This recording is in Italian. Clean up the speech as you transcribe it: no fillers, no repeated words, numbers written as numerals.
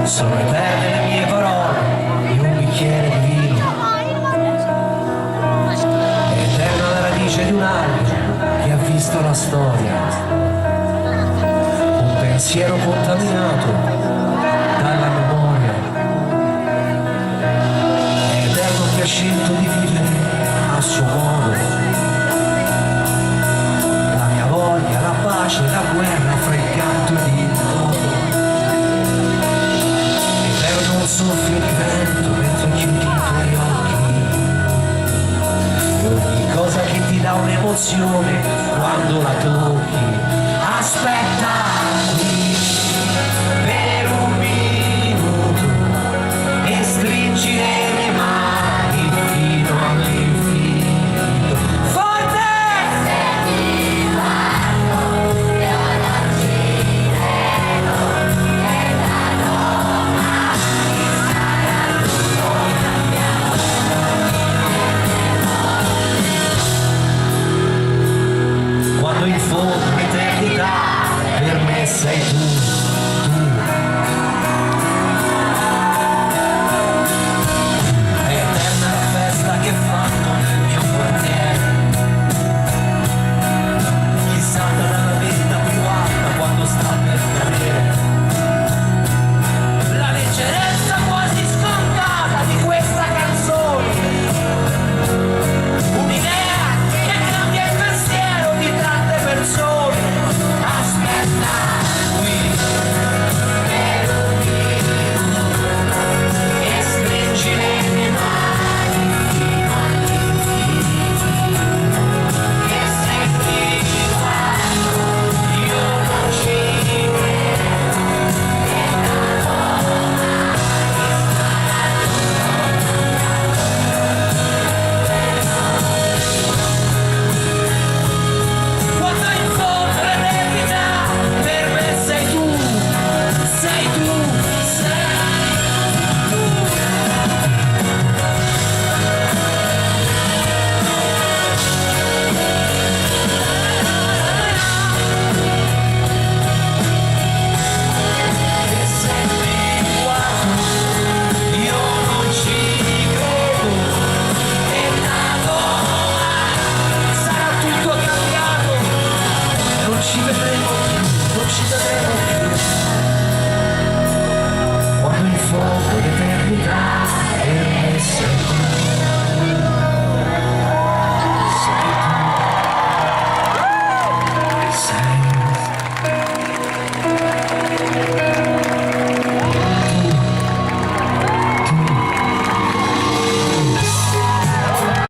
Sono eterne le mie parole in un bicchiere di vino. È eterna la radice di un albero che ha visto la storia. Un pensiero contaminato dalla memoria. È eterno che ha scelto di vivere a suo modo. La mia voglia, la pace, la guerra fra il canto ed il modo. Un soffio di vento mentre chiudi i tuoi occhi e ogni cosa che ti dà un'emozione quando la tocchi. Aspetta!